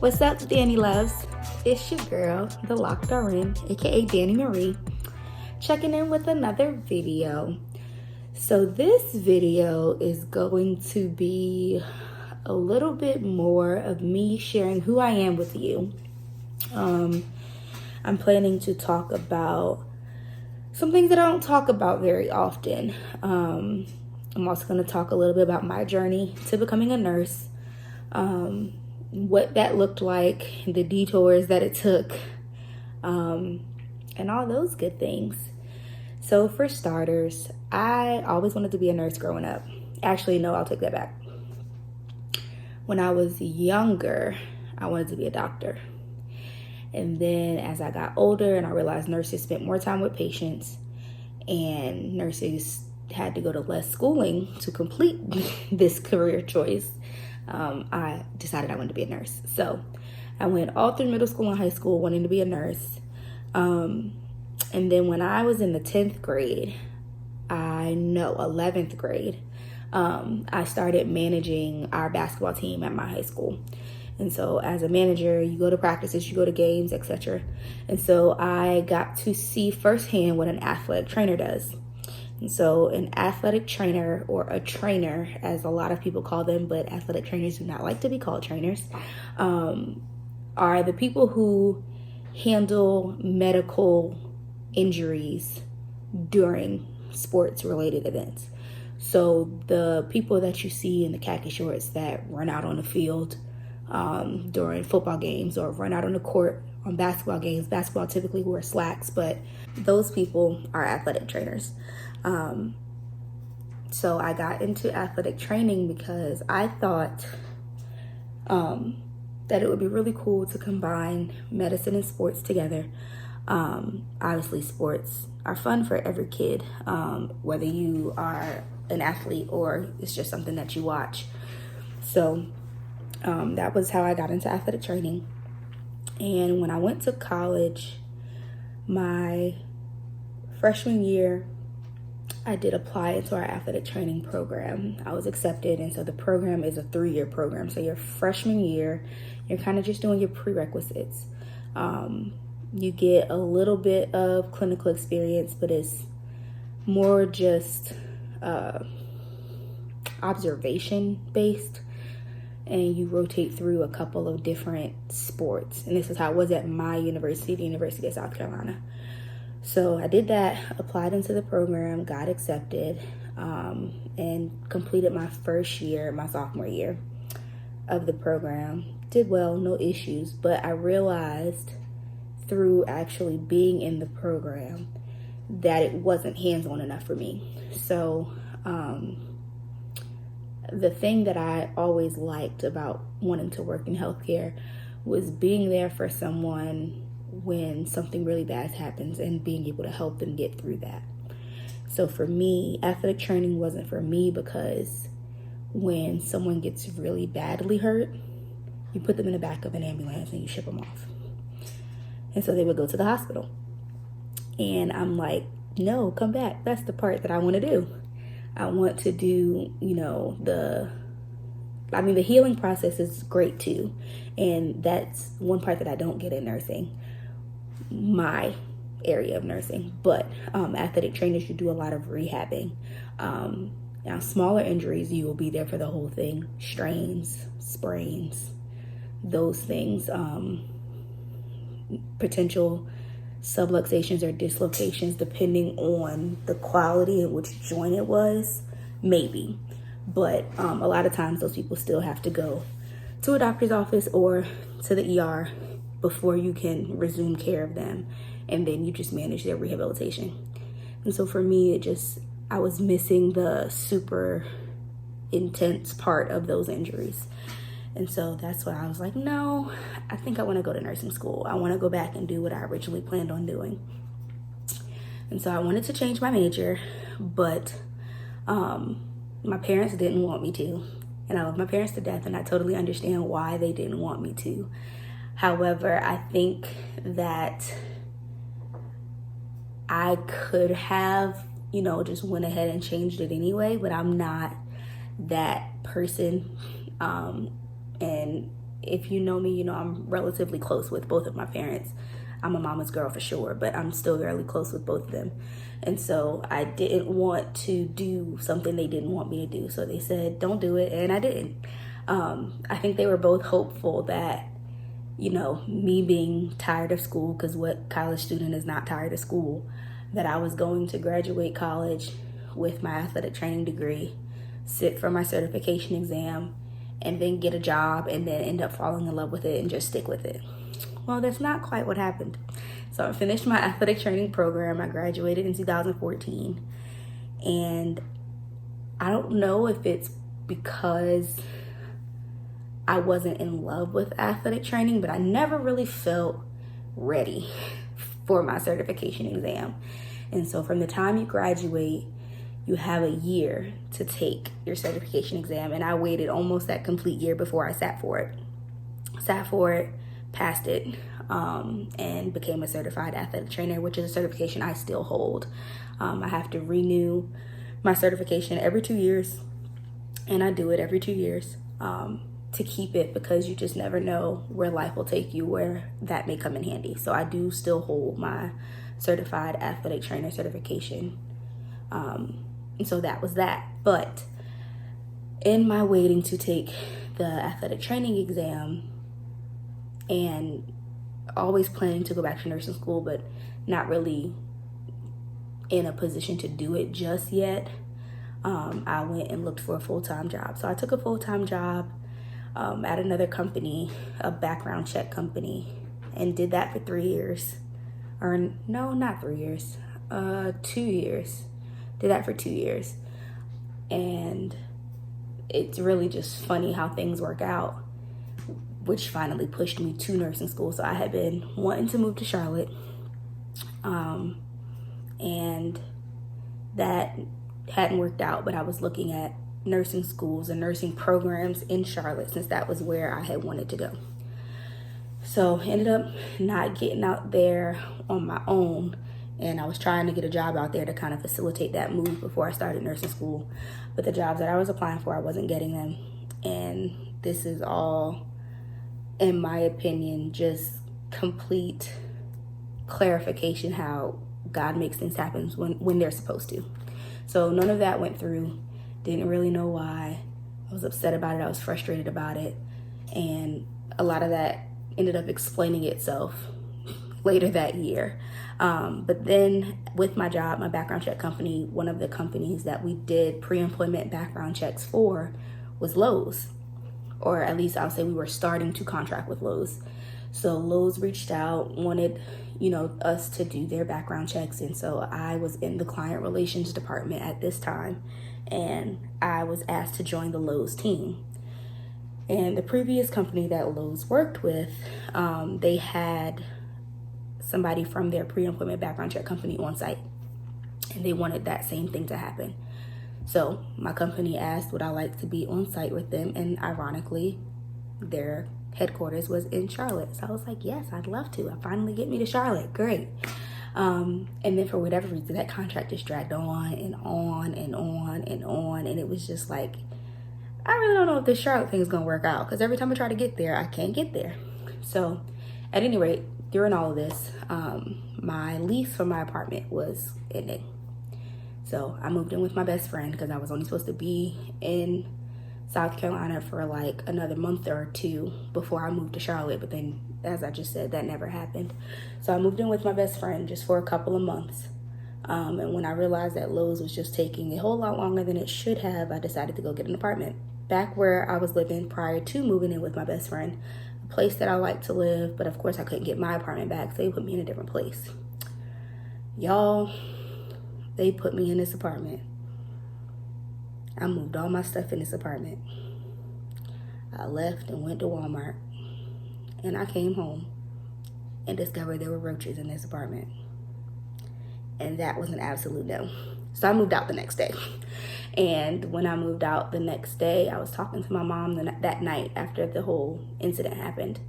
What's up, Danny loves? It's your girl, the Loc'd, aka Danny Marie, checking in with another video. So this video is going to be a little bit more of me sharing who I am with you. I'm planning to talk about some things that I don't talk about very often. I'm also going to talk a little bit about my journey to becoming a nurse, what that looked like, the detours that it took, and all those good things. So for starters, I always wanted to be a nurse growing up. Actually, no, I'll take that back. When I was younger, I wanted to be a doctor. And then as I got older and I realized nurses spent more time with patients and nurses had to go to less schooling to complete this career choice, I decided I wanted to be a nurse. So I went all through middle school and high school wanting to be a nurse. And then when I was in the 10th grade, 11th grade, I started managing our basketball team at my high school. And so as a manager, you go to practices, you go to games, etc. And so I got to see firsthand what an athletic trainer does. And so an athletic trainer, or a trainer, as a lot of people call them, but athletic trainers do not like to be called trainers, are the people who handle medical injuries during sports-related events. So the people that you see in the khaki shorts that run out on the field during football games, or run out on the court on basketball games. Basketball typically wear slacks, but those people are athletic trainers. So I got into athletic training because I thought that it would be really cool to combine medicine and sports together. Obviously, sports are fun for every kid, whether you are an athlete or it's just something that you watch. So that was how I got into athletic training. And when I went to college, my freshman year, I did apply into our athletic training program. I was accepted, and so the program is a 3-year program. So your freshman year, you're kind of just doing your prerequisites. You get a little bit of clinical experience, but it's more just observation-based. And you rotate through a couple of different sports. And this is how it was at my university, the University of South Carolina. So I did that, applied into the program, got accepted, and completed my first year, my sophomore year of the program. Did well, no issues, but I realized through actually being in the program that it wasn't hands-on enough for me. So the thing that I always liked about wanting to work in healthcare was being there for someone when something really bad happens and being able to help them get through that. So for me, athletic training wasn't for me because when someone gets really badly hurt, you put them in the back of an ambulance and you ship them off. And so they would go to the hospital. And I'm like, no, come back. That's the part that I want to do. I want to do, the healing process is great too. And that's one part that I don't get in nursing, my area of nursing. But athletic trainers, you do a lot of rehabbing. Now, smaller injuries, you will be there for the whole thing. Strains, sprains, those things, potential subluxations or dislocations, depending on the quality and which joint it was, maybe. But a lot of times those people still have to go to a doctor's office or to the ER before you can resume care of them, and then you just manage their rehabilitation. And so for me, I was missing the super intense part of those injuries. And so that's why I was like, no, I think I want to go to nursing school. I want to go back and do what I originally planned on doing. And so I wanted to change my major, but my parents didn't want me to. And I love my parents to death, and I totally understand why they didn't want me to. However, I think that I could have, just went ahead and changed it anyway, but I'm not that person. And if you know me, you know I'm relatively close with both of my parents. I'm a mama's girl for sure, but I'm still really close with both of them. And so I didn't want to do something they didn't want me to do. So they said, don't do it. And I didn't. I think they were both hopeful that, you know, me being tired of school, because what college student is not tired of school, that I was going to graduate college with my athletic training degree, sit for my certification exam, and then get a job and then end up falling in love with it and just stick with it. Well, that's not quite what happened. So I finished my athletic training program. I graduated in 2014. And I don't know if it's because I wasn't in love with athletic training, but I never really felt ready for my certification exam. And so from the time you graduate, you have a year to take your certification exam. And I waited almost that complete year before I sat for it. Passed it, and became a certified athletic trainer, which is a certification I still hold. I have to renew my certification every 2 years, and I do it every 2 years to keep it, because you just never know where life will take you, where that may come in handy. So I do still hold my certified athletic trainer certification. And so that was that. But in my waiting to take the athletic training exam, and always planning to go back to nursing school, but not really in a position to do it just yet, I went and looked for a full-time job. So I took a full-time job at another company, a background check company, and did that for 3 years. Or no, not 3 years, 2 years. Did that for 2 years. And it's really just funny how things work out, which finally pushed me to nursing school. So I had been wanting to move to Charlotte, and that hadn't worked out, but I was looking at nursing schools and nursing programs in Charlotte, since that was where I had wanted to go. So ended up not getting out there on my own, and I was trying to get a job out there to kind of facilitate that move before I started nursing school. But the jobs that I was applying for, I wasn't getting them. And this is all, in my opinion, just complete clarification how God makes things happen when they're supposed to. So none of that went through. Didn't really know why. I was upset about it. I was frustrated about it. And a lot of that ended up explaining itself later that year. But then with my job, my background check company, one of the companies that we did pre-employment background checks for was Loc'd. Or at least I'll say we were starting to contract with Loc'd. So Loc'd reached out, wanted, us to do their background checks. And so I was in the client relations department at this time, and I was asked to join the Loc'd team. And the previous company that Loc'd worked with, they had somebody from their pre-employment background check company on site, and they wanted that same thing to happen. So my company asked would I like to be on site with them, and ironically, their headquarters was in Charlotte. So I was like, yes, I'd love to. Finally get me to Charlotte. Great. And then for whatever reason, that contract just dragged on and on and on and on. And it was just like, I really don't know if this Charlotte thing is going to work out, because every time I try to get there, I can't get there. So at any rate, during all of this, my lease for my apartment was ending. So I moved in with my best friend, because I was only supposed to be in South Carolina for like another month or two before I moved to Charlotte. But then, as I just said, that never happened. So I moved in with my best friend just for a couple of months. And when I realized that Loc'd was just taking a whole lot longer than it should have, I decided to go get an apartment back where I was living prior to moving in with my best friend, a place that I like to live. But of course I couldn't get my apartment back, so they put me in a different place. Y'all, they put me in this apartment. I moved all my stuff in this apartment. I left and went to Walmart, and I came home and discovered there were roaches in this apartment. And that was an absolute no. So I moved out the next day. And when I moved out the next day, I was talking to my mom that night after the whole incident happened.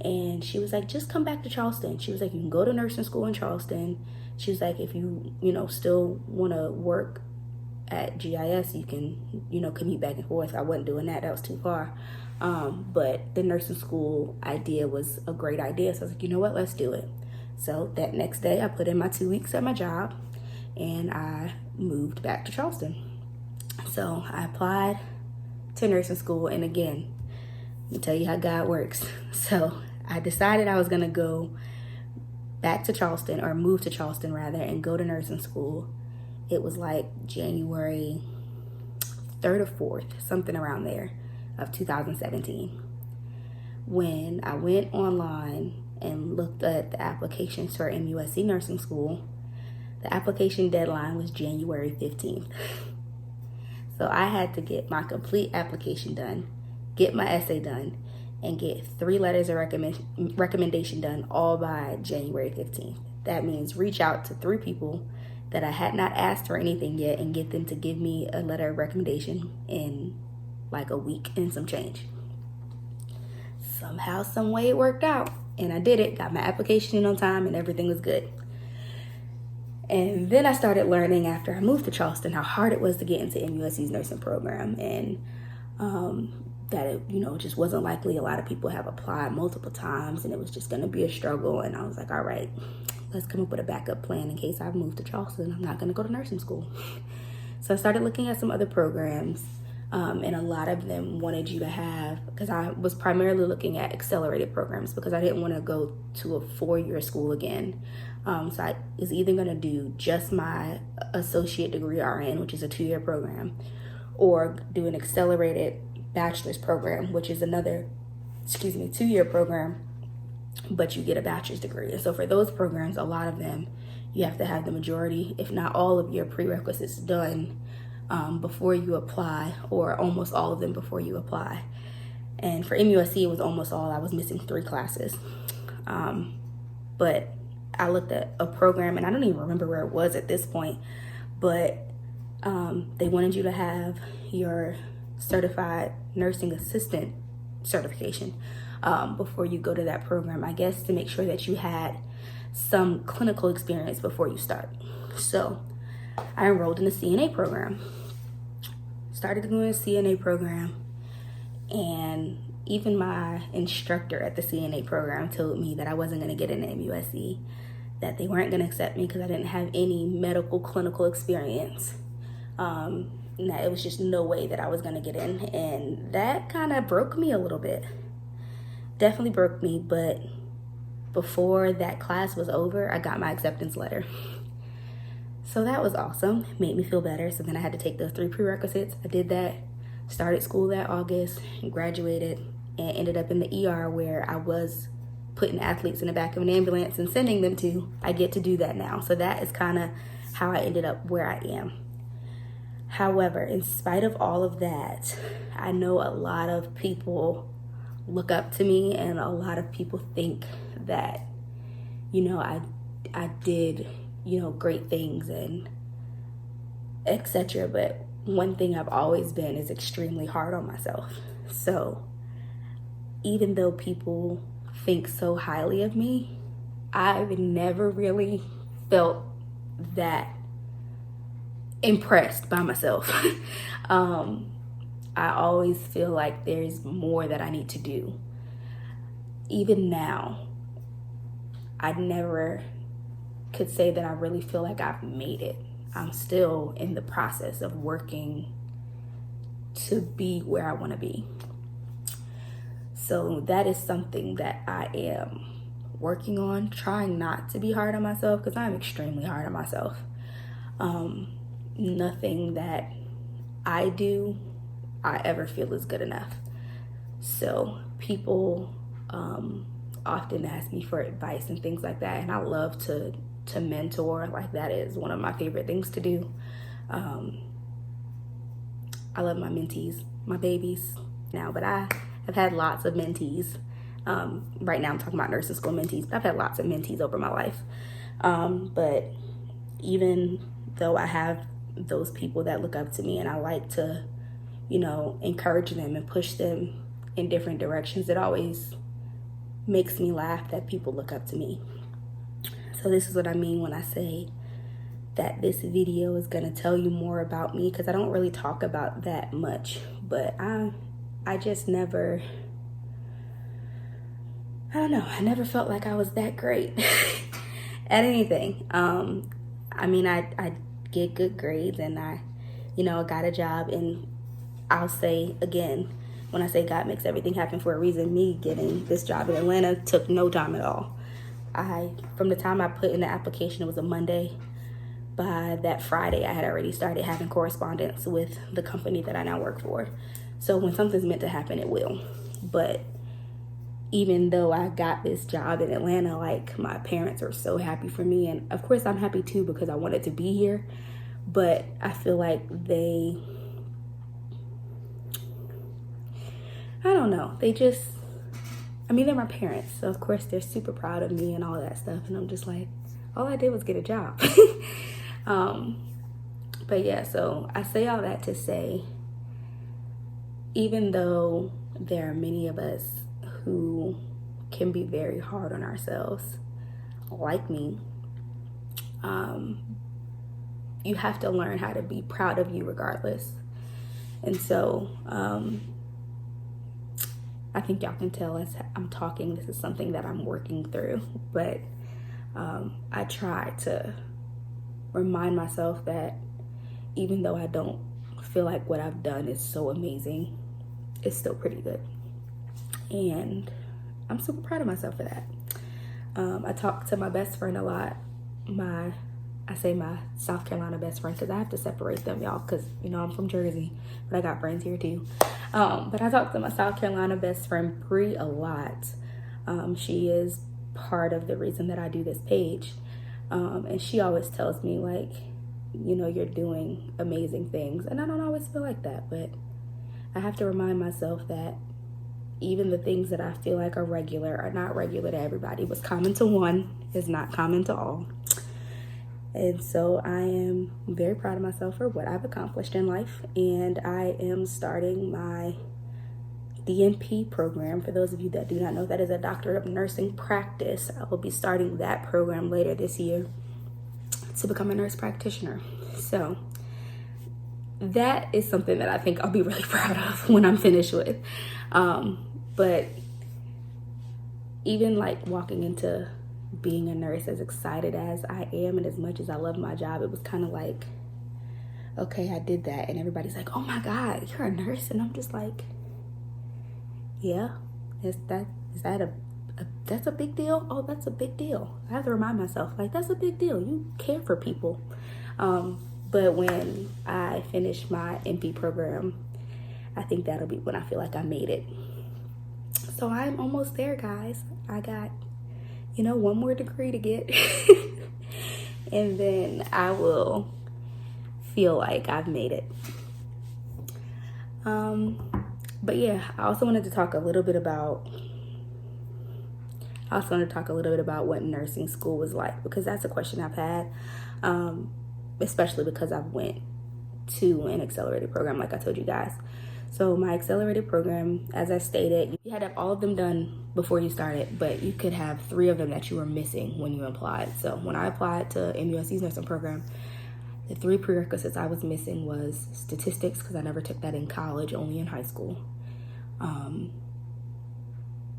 And she was like, just come back to Charleston. She was like, you can go to nursing school in Charleston. She was like, if you, still want to work at GIS, you can, commute back and forth. I wasn't doing that. That was too far. But the nursing school idea was a great idea. So I was like, you know what, let's do it. So that next day I put in my 2 weeks at my job and I moved back to Charleston. So I applied to nursing school. And again, let me tell you how God works. So I decided I was going to go back to Charleston, or move to Charleston rather, and go to nursing school. It was like January 3rd or 4th, something around there, of 2017. When I went online and looked at the applications for MUSC nursing school, the application deadline was January 15th. So I had to get my complete application done, get my essay done, and get 3 letters of recommendation done, all by January 15th. That means reach out to 3 people that I had not asked for anything yet and get them to give me a letter of recommendation in like a week and some change. Somehow, some way it worked out, and I did it, got my application in on time, and everything was good. And then I started learning after I moved to Charleston how hard it was to get into MUSC's nursing program, and that it just wasn't likely. A lot of people have applied multiple times, and it was just going to be a struggle. And I was like, all right, let's come up with a backup plan in case I move to Charleston. I'm not going to go to nursing school. So I started looking at some other programs, and a lot of them wanted you to have, because I was primarily looking at accelerated programs because I didn't want to go to a 4-year school again. So I was either going to do just my associate degree RN, which is a 2-year program, or do an accelerated bachelor's program, which is another 2-year program, but you get a bachelor's degree. And so for those programs, a lot of them, you have to have the majority, if not all of your prerequisites done before you apply, or almost all of them before you apply. And for MUSC, it was almost all. I was missing 3 classes. But I looked at a program, and I don't even remember where it was at this point, but they wanted you to have your certified nursing assistant certification before you go to that program, I guess, to make sure that you had some clinical experience before you start. So I enrolled in the CNA program, started doing a CNA program, and even my instructor at the CNA program told me that I wasn't going to get into MUSC, that they weren't going to accept me because I didn't have any medical clinical experience. That it was just no way that I was going to get in. And that kind of broke me a little bit. Definitely broke me, but before that class was over, I got my acceptance letter. So that was awesome. Made me feel better. So then I had to take those 3 prerequisites. I did that, started school that August, graduated, and ended up in the ER where I was putting athletes in the back of an ambulance and sending them to. I get to do that now. So that is kind of how I ended up where I am. However, in spite of all of that, I know a lot of people look up to me, and a lot of people think that, I did, great things and etc. But one thing I've always been is extremely hard on myself. So even though people think so highly of me, I've never really felt that impressed by myself. I always feel like there's more that I need to do. Even now, I never could say that I really feel like I've made it. I'm still in the process of working to be where I want to be. So that is something that I am working on, trying not to be hard on myself, because I'm extremely hard on myself. Nothing that I do, I ever feel is good enough. So people often ask me for advice and things like that, and I love to mentor. Like, that is one of my favorite things to do. I love my mentees, my babies now, but I have had lots of mentees. Right now I'm talking about nursing school mentees, but I've had lots of mentees over my life. But even though I have those people that look up to me, and I like to, encourage them and push them in different directions, it always makes me laugh that people look up to me. So this is what I mean when I say that this video is gonna tell you more about me, because I don't really talk about that much, but I just never, I don't know, I never felt like I was that great at anything. I mean, I get good grades, and I got a job, and I'll say again, when I say God makes everything happen for a reason, me getting this job in Atlanta took no time at all. From the time I put in the application, it was a Monday. By that Friday, I had already started having correspondence with the company that I now work for. So when something's meant to happen, it will. But even though I got this job in Atlanta, like, my parents are so happy for me. And of course I'm happy too, because I wanted to be here. But I feel like I don't know, they're my parents. So of course they're super proud of me and all that stuff. And I'm just like, all I did was get a job. But yeah, so I say all that to say, even though there are many of us who can be very hard on ourselves, like me, you have to learn how to be proud of you regardless. And so I think y'all can tell as I'm talking, this is something that I'm working through, but I try to remind myself that even though I don't feel like what I've done is so amazing, it's still pretty good. And I'm super proud of myself for that. I talk to my best friend a lot. I say my South Carolina best friend, because I have to separate them, y'all, because I'm from Jersey, but I got friends here too. But I talk to my South Carolina best friend Bree a lot. She is part of the reason that I do this page. And she always tells me, like, you're doing amazing things. And I don't always feel like that, but I have to remind myself that even the things that I feel like are regular are not regular to everybody. What's common to one is not common to all. And so I am very proud of myself for what I've accomplished in life. And I am starting my DNP program. For those of you that do not know, that is a Doctorate of Nursing Practice. I will be starting that program later this year to become a nurse practitioner. So that is something that I think I'll be really proud of when I'm finished with. But even like walking into being a nurse, as excited as I am and as much as I love my job, it was kind of like, okay, I did that. And everybody's like, oh my God, you're a nurse. And I'm just like, yeah, that's a big deal? Oh, that's a big deal. I have to remind myself, like, that's a big deal. You care for people. But when I finish my NP program, I think that'll be when I feel like I made it. So I'm almost there, guys. I got, one more degree to get. And then I will feel like I've made it. But yeah, I also wanted to talk a little bit about what nursing school was like, because that's a question I've had, especially because I went to an accelerated program, like I told you guys. So my accelerated program, as I stated, you had to have all of them done before you started, but you could have 3 of them that you were missing when you applied. So when I applied to MUSC's nursing program, the 3 prerequisites I was missing was statistics, because I never took that in college, only in high school.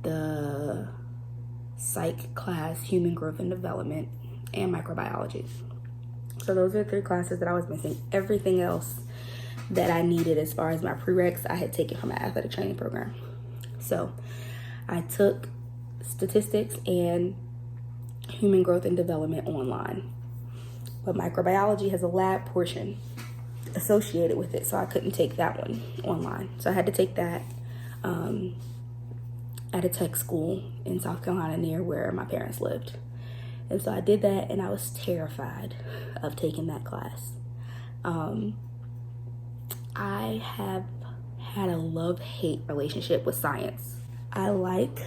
The psych class, human growth and development, and microbiology. So those are the 3 classes that I was missing. Everything else that I needed as far as my prereqs, I had taken from my athletic training program. So I took statistics and human growth and development online. But microbiology has a lab portion associated with it, so I couldn't take that one online. So I had to take that at a tech school in South Carolina near where my parents lived. And so I did that, and I was terrified of taking that class. I have had a love-hate relationship with science. I like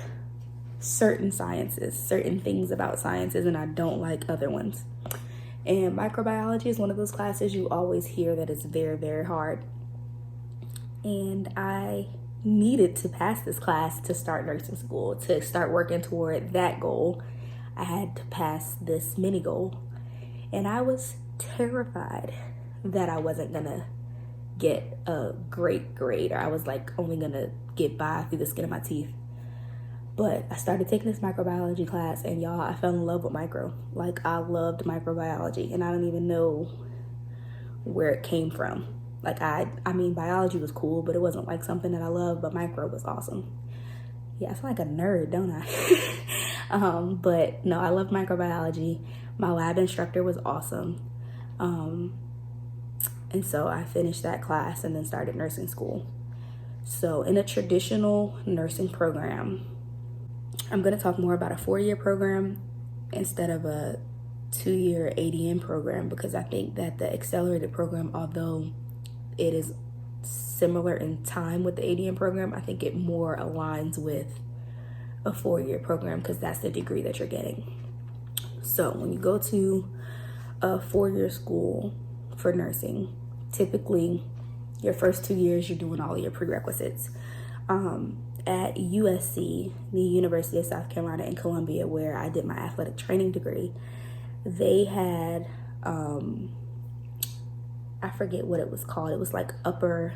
certain sciences, certain things about sciences, and I don't like other ones. And microbiology is one of those classes you always hear that it's very, very hard. And I needed to pass this class to start nursing school, to start working toward that goal. I had to pass this mini goal. And I was terrified that I wasn't gonna get a great grade, or I was like only gonna get by through the skin of my teeth. But I started taking this microbiology class, and y'all, I fell in love with micro. Like, I loved microbiology, and I don't even know where it came from. Like, I mean, biology was cool, but it wasn't like something that I loved, but micro was awesome. Yeah, I sound like a nerd, don't I? But no, I loved microbiology. My lab instructor was awesome. And so I finished that class and then started nursing school. So in a traditional nursing program, I'm going to talk more about a 4-year program instead of a 2-year ADN program, because I think that the accelerated program, although it is similar in time with the ADN program, I think it more aligns with a 4-year program because that's the degree that you're getting. So when you go to a 4-year school for nursing, typically your first 2 years you're doing all of your prerequisites. At USC, the University of South Carolina in Columbia, where I did my athletic training degree, they had I forget what it was called. It was like upper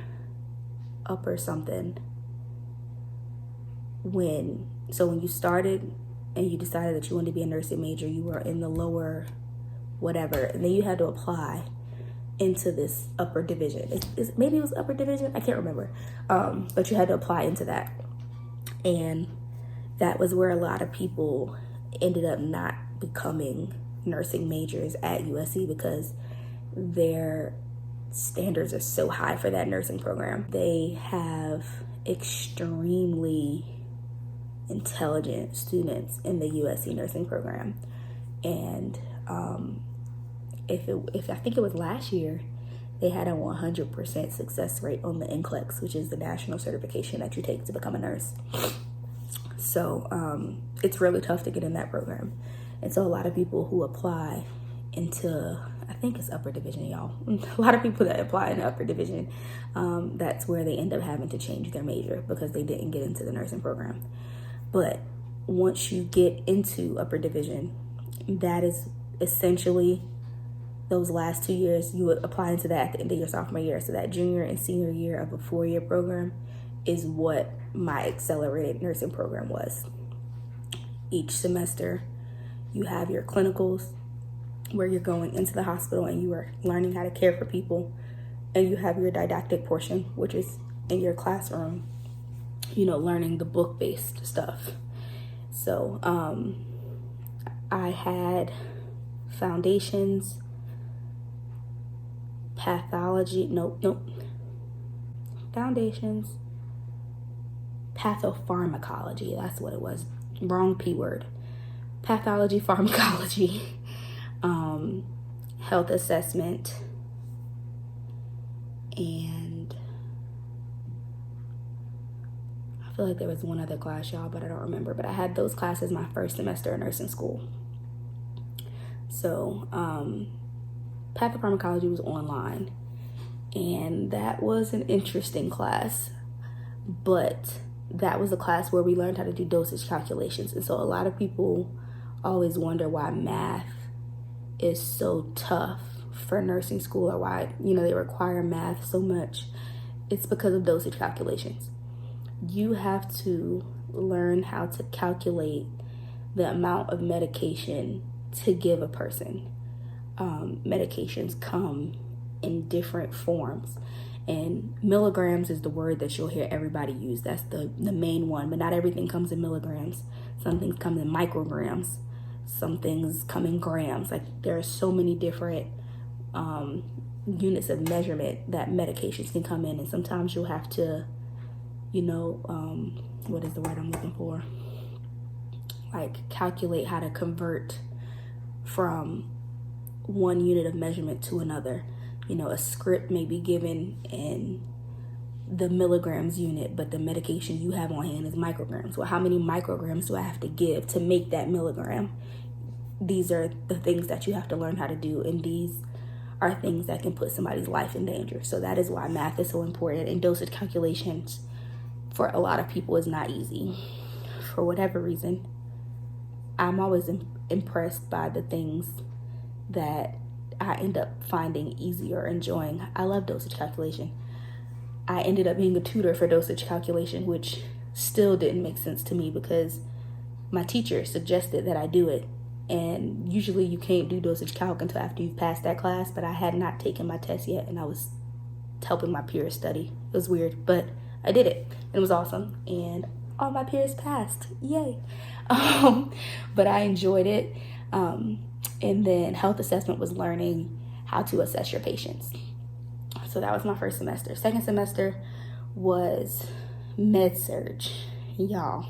something. When you started and you decided that you wanted to be a nursing major, you were in the lower whatever, and then you had to apply into this upper division. Maybe it was upper division, I can't remember. But you had to apply into that. And that was where a lot of people ended up not becoming nursing majors at USC because their standards are so high for that nursing program. They have extremely intelligent students in the USC nursing program. And if I think it was last year, they had a 100% success rate on the NCLEX, which is the national certification that you take to become a nurse. So it's really tough to get in that program. And so a lot of people who apply into, I think it's upper division, y'all. A lot of people that apply in the upper division, that's where they end up having to change their major because they didn't get into the nursing program. But once you get into upper division, that is essentially those last 2 years. You would apply into that at the end of your sophomore year. So that junior and senior year of a 4-year program is what my accelerated nursing program was. Each semester, you have your clinicals where you're going into the hospital and you are learning how to care for people. And you have your didactic portion, which is in your classroom, learning the book-based stuff. So I had foundations, foundations, pathopharmacology, that's what it was, wrong P word, pathology, pharmacology, health assessment, and I feel like there was one other class, y'all, but I don't remember. But I had those classes my first semester of nursing school. So pathopharmacology was online, and that was an interesting class, but that was a class where we learned how to do dosage calculations. And so a lot of people always wonder why math is so tough for nursing school, or why they require math so much. It's because of dosage calculations. You have to learn how to calculate the amount of medication to give a person. Medications come in different forms, and milligrams is the word that you'll hear everybody use. That's the main one, but not everything comes in milligrams. Some things come in micrograms, some things come in grams. Like, there are so many different units of measurement that medications can come in, and sometimes you'll have to what is the word I'm looking for, like calculate how to convert from one unit of measurement to another. A script may be given in the milligrams unit, but the medication you have on hand is micrograms. Well, how many micrograms do I have to give to make that milligram? These are the things that you have to learn how to do, and these are things that can put somebody's life in danger. So that is why math is so important, and dosage calculations for a lot of people is not easy. For whatever reason, I'm always impressed by the things that I end up finding easier, enjoying. I love dosage calculation. I ended up being a tutor for dosage calculation, which still didn't make sense to me because my teacher suggested that I do it. And usually you can't do dosage calc until after you've passed that class, but I had not taken my test yet, and I was helping my peers study. It was weird, but I did it. It was awesome, and all my peers passed. Yay. But I enjoyed it. And then health assessment was learning how to assess your patients. So that was my first semester. Second semester was med-surg. Y'all,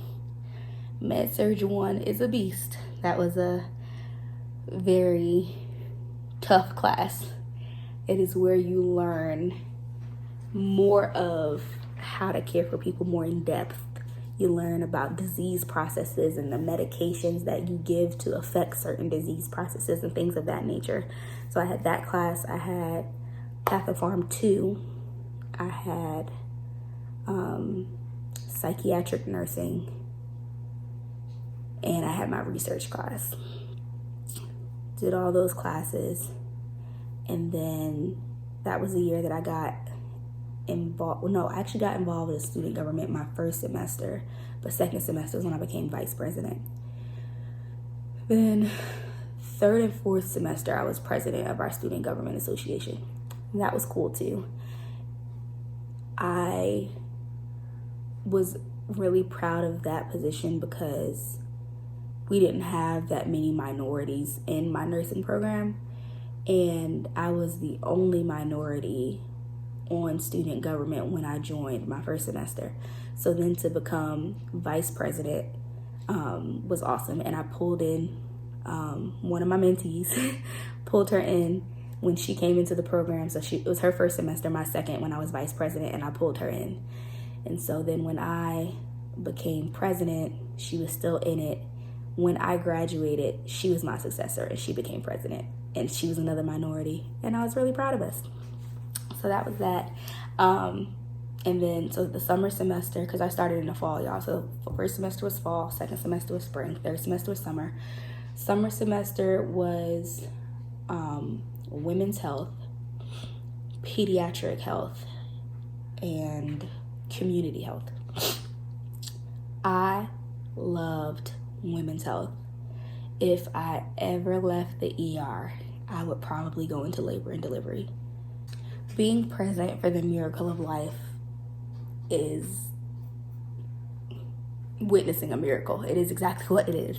med-surg 1 is a beast. That was a very tough class. It is where you learn more of how to care for people more in depth. You learn about disease processes and the medications that you give to affect certain disease processes and things of that nature. So I had that class. I had Pathopharm 2. I had psychiatric nursing. And I had my research class. Did all those classes. And then that was the year that I got involved. No, I actually got involved with student government my first semester, but second semester was when I became vice president. Then third and fourth semester, I was president of our student government association. And that was cool too. I was really proud of that position because we didn't have that many minorities in my nursing program, and I was the only minority on student government when I joined my first semester. So then to become vice president was awesome, and I pulled in one of my mentees, pulled her in when she came into the program. So it was her first semester, my second, when I was vice president, and I pulled her in. And so then when I became president, she was still in it. When I graduated, she was my successor and she became president, and she was another minority, and I was really proud of us. So that was that. And then, so the summer semester, because I started in the fall, y'all. So first semester was fall, second semester was spring, third semester was summer. Summer semester was women's health, pediatric health, and community health. I loved women's health. If I ever left the ER, I would probably go into labor and delivery. Being present for the miracle of life is witnessing a miracle. It is exactly what it is.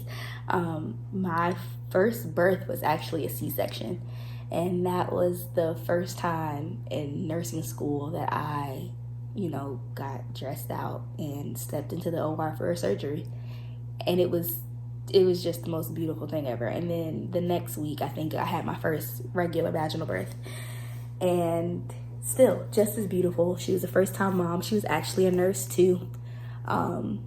My first birth was actually a C-section, and that was the first time in nursing school that I, got dressed out and stepped into the OR for a surgery. And it was just the most beautiful thing ever. And then the next week, I think I had my first regular vaginal birth. And still, just as beautiful. She was a first-time mom. She was actually a nurse, too. I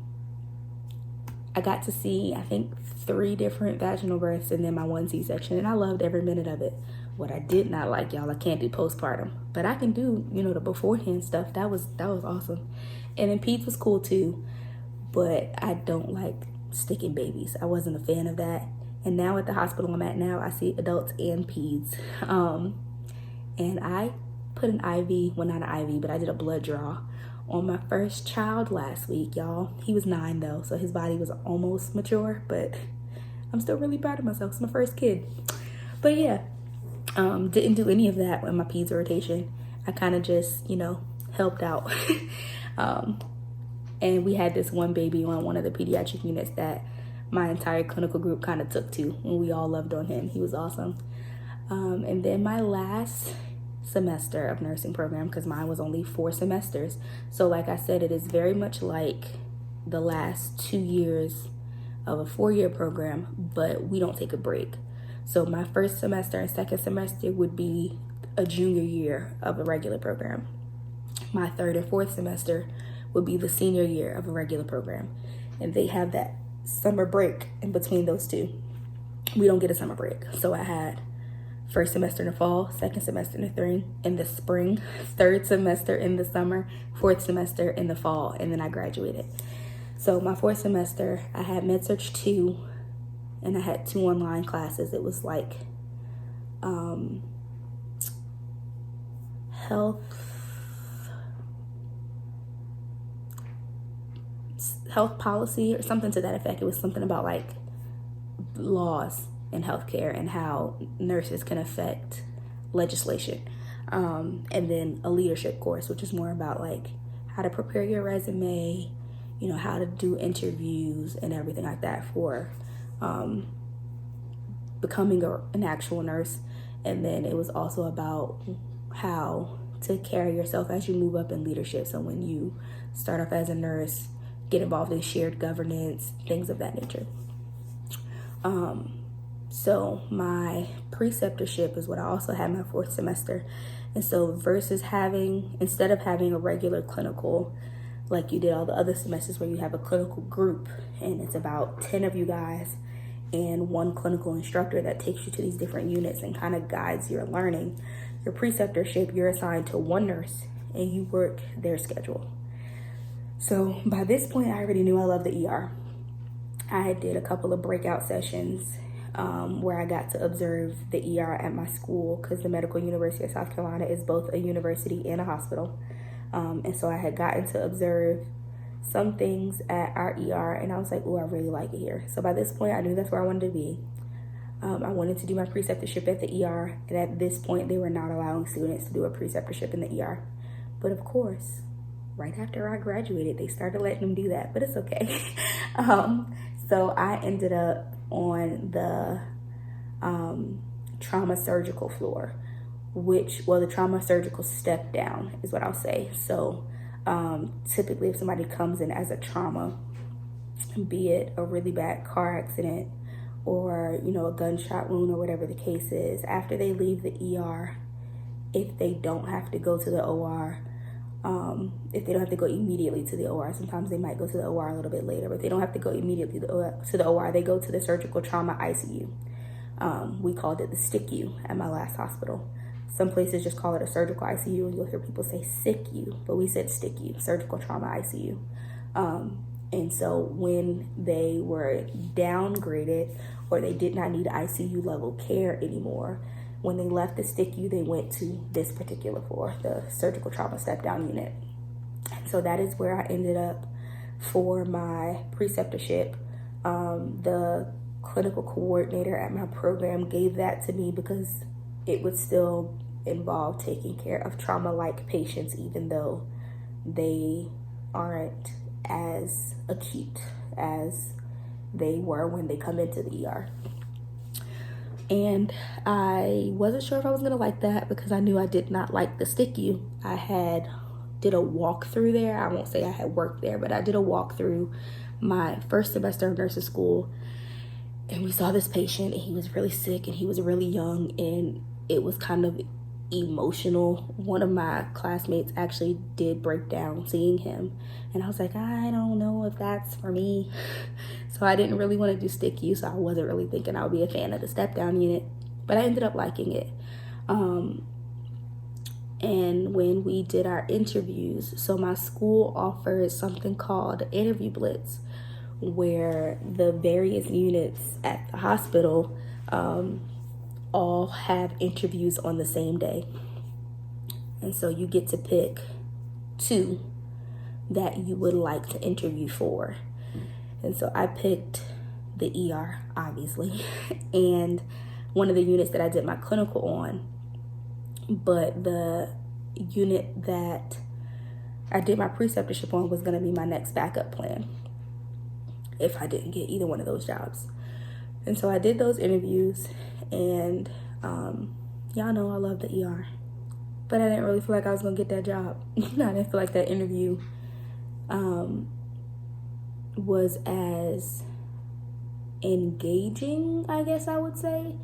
got to see, I think, 3 different vaginal births and then my 1 C-section. And I loved every minute of it. What I did not like, y'all, I can't do postpartum. But I can do, the beforehand stuff. That was awesome. And then peds was cool, too. But I don't like sticking babies. I wasn't a fan of that. And now at the hospital I'm at now, I see adults and peds. And I put an IV, well, not an IV, but I did a blood draw on my first child last week, y'all. He was 9 though, so his body was almost mature, but I'm still really proud of myself. It's my first kid. But yeah, didn't do any of that in my peds rotation. I kind of just, helped out. And we had this one baby on one of the pediatric units that my entire clinical group kind of took to, and we all loved on him. He was awesome. And then my last semester of nursing program, because mine was only 4 semesters. So like I said, it is very much like the last 2 years of a 4-year program, but we don't take a break. So my first semester and second semester would be a junior year of a regular program. My third and fourth semester would be the senior year of a regular program. And they have that summer break in between those two. We don't get a summer break. So I had first semester in the fall, second semester in the spring, third semester in the summer, fourth semester in the fall, and then I graduated. So my fourth semester, I had med-surg 2, and I had 2 online classes. It was like health policy or something to that effect. It was something about like laws in healthcare and how nurses can affect legislation. And then a leadership course, which is more about like how to prepare your resume, you know, how to do interviews and everything like that for becoming an actual nurse. And then it was also about how to carry yourself as you move up in leadership. So when you start off as a nurse, get involved in shared governance, things of that nature. So my preceptorship is what I also had my 4th semester. And so instead of having a regular clinical, like you did all the other semesters where you have a clinical group and it's about 10 of you guys and one clinical instructor that takes you to these different units and kind of guides your learning, your preceptorship, you're assigned to one nurse and you work their schedule. So by this point, I already knew I loved the ER. I did a couple of breakout sessions where I got to observe the ER at my school, because the Medical University of South Carolina is both a university and a hospital. And so I had gotten to observe some things at our ER, and I was like, oh, I really like it here. So by this point, I knew that's where I wanted to be. I wanted to do my preceptorship at the ER, and at this point, they were not allowing students to do a preceptorship in the ER. But of course, right after I graduated, they started letting them do that, but it's okay. So I ended up on the trauma surgical floor, the trauma surgical step down is what I'll say. So typically if somebody comes in as a trauma, be it a really bad car accident or, you know, a gunshot wound or whatever the case is, after they leave the ER, if they don't have to go to the OR, if they don't have to go immediately to the OR, sometimes they might go to the OR a little bit later, but if they don't have to go immediately to the OR, they go to the surgical trauma ICU. We called it the STICU at my last hospital. Some places just call it a surgical ICU, and you'll hear people say SICU, but we said STICU, surgical trauma ICU. And so when they were downgraded or they did not need ICU level care anymore, when they left the STICU, they went to this particular floor, the surgical trauma step-down unit. So that is where I ended up for my preceptorship. The clinical coordinator at my program gave that to me because it would still involve taking care of trauma-like patients, even though they aren't as acute as they were when they come into the ER. And I wasn't sure if I was gonna like that because I knew I did not like the STICU. I did a walkthrough there. I won't say I had worked there, but I did a walkthrough my first semester of nursing school, and we saw this patient, and he was really sick and he was really young, and it was kind of emotional. One of my classmates actually did break down seeing him, and I was like, I don't know if that's for me. So I didn't really want to do STICU, so I wasn't really thinking I would be a fan of the step down unit, but I ended up liking it. And when we did our interviews, so my school offers something called Interview Blitz, where the various units at the hospital all have interviews on the same day. And so you get to pick 2 that you would like to interview for. And so I picked the ER, obviously, and one of the units that I did my clinical on. But the unit that I did my preceptorship on was going to be my next backup plan if I didn't get either one of those jobs. And so I did those interviews, and y'all know I love the ER, but I didn't really feel like I was going to get that job. I didn't feel like that interview was as engaging, I guess I would say,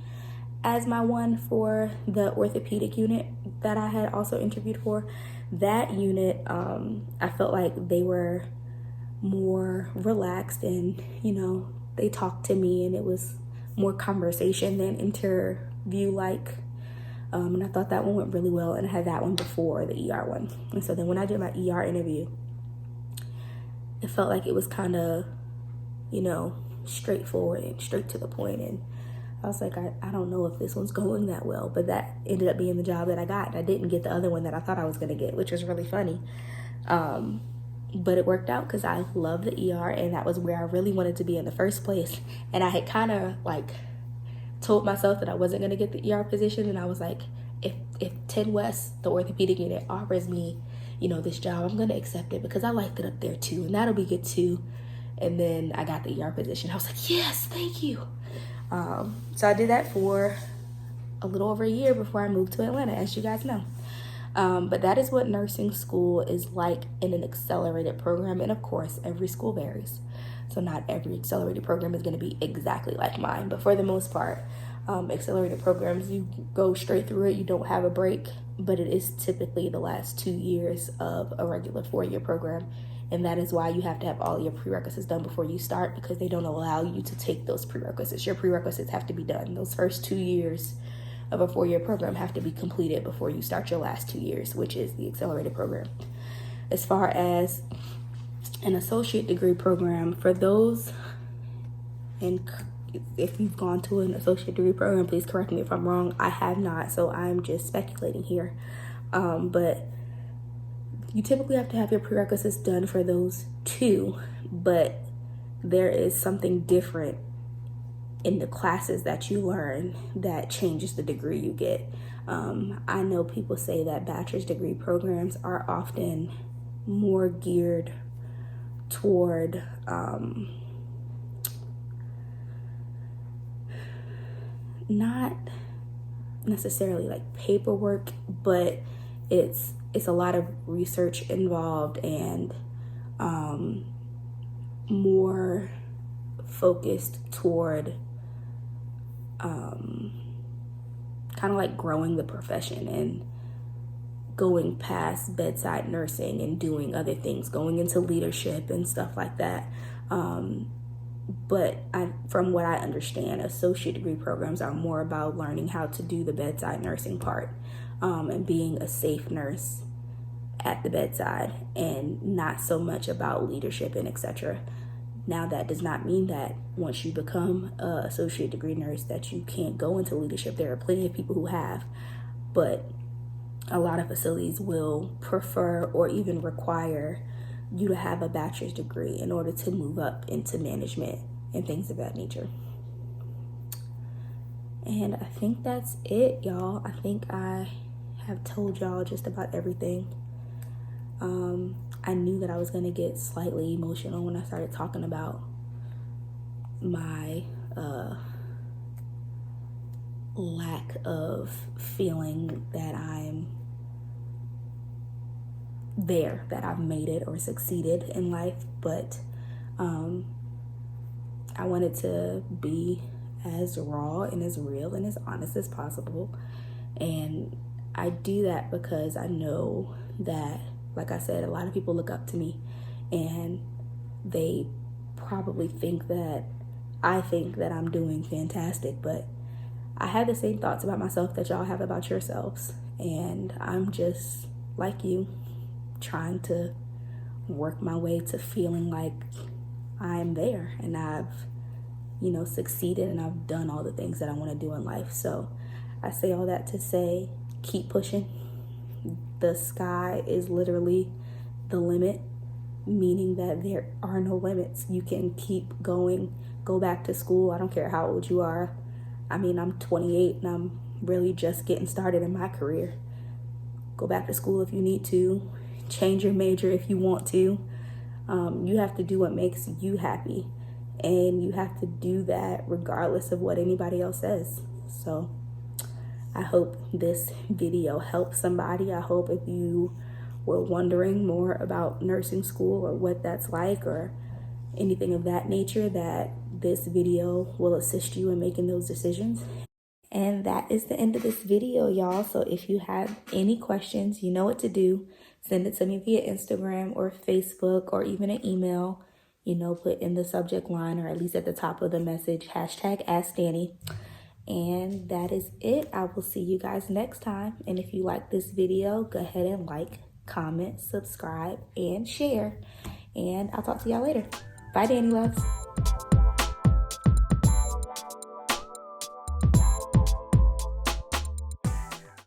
as my one for the orthopedic unit that I had also interviewed for. That unit, I felt like they were more relaxed, and, you know, they talked to me, and it was more conversation than interview-like. And I thought that one went really well, and I had that one before the ER one. And so then when I did my ER interview, it felt like it was kind of, you know, straightforward and straight to the point. And I was like, I don't know if this one's going that well, but that ended up being the job that I got. I didn't get the other one that I thought I was going to get, which was really funny. But it worked out because I love the ER, and that was where I really wanted to be in the first place. And I had kind of like told myself that I wasn't going to get the ER position, and I was like, if 10 West, the orthopedic unit, offers me, you know, this job, I'm going to accept it because I liked it up there too, and that'll be good too. And then I got the ER position. I was like, yes, thank you. So I did that for a little over a year before I moved to Atlanta, as you guys know. But that is what nursing school is like in an accelerated program. And of course, every school varies. So not every accelerated program is going to be exactly like mine. But for the most part, accelerated programs, you go straight through it. You don't have a break. But it is typically the last 2 years of a regular 4-year program. And that is why you have to have all your prerequisites done before you start, because they don't allow you to take those prerequisites. Your prerequisites have to be done. Those first 2 years of a 4-year program have to be completed before you start your last 2 years, which is the accelerated program. As far as an associate degree program, for those, and if you've gone to an associate degree program, please correct me if I'm wrong. I have not, so I'm just speculating here. But you typically have to have your prerequisites done for those too, but there is something different in the classes that you learn that changes the degree you get. I know people say that bachelor's degree programs are often more geared toward not necessarily like paperwork, but it's a lot of research involved and more focused toward kind of like growing the profession and going past bedside nursing and doing other things, going into leadership and stuff like that. But from what I understand, associate degree programs are more about learning how to do the bedside nursing part, and being a safe nurse at the bedside, and not so much about leadership and etc. Now, that does not mean that once you become an associate degree nurse that you can't go into leadership. There are plenty of people who have, but a lot of facilities will prefer or even require you to have a bachelor's degree in order to move up into management and things of that nature. And I think that's it, y'all. I think I have told y'all just about everything. I knew that I was going to get slightly emotional when I started talking about my lack of feeling that I'm there, that I've made it or succeeded in life. But I wanted to be as raw and as real and as honest as possible. And I do that because I know that, like I said, a lot of people look up to me, and they probably think that I think that I'm doing fantastic, but I have the same thoughts about myself that y'all have about yourselves. And I'm just like you, trying to work my way to feeling like I'm there and I've, succeeded and I've done all the things that I want to do in life. So I say all that to say, keep pushing. The sky is literally the limit, meaning that there are no limits. You can keep going, go back to school. I don't care how old you are. I mean, I'm 28 and I'm really just getting started in my career. Go back to school if you need to. Change your major if you want to. You have to do what makes you happy. And you have to do that regardless of what anybody else says. So I hope this video helps somebody. I hope if you were wondering more about nursing school or what that's like or anything of that nature, that this video will assist you in making those decisions. And that is the end of this video, y'all. So if you have any questions, you know what to do. Send it to me via Instagram or Facebook or even an email. Put in the subject line or at least at the top of the message, #AskDanny. And that is it. I will see you guys next time. And if you like this video, go ahead and like, comment, subscribe, and share. And I'll talk to y'all later. Bye, Danny loves.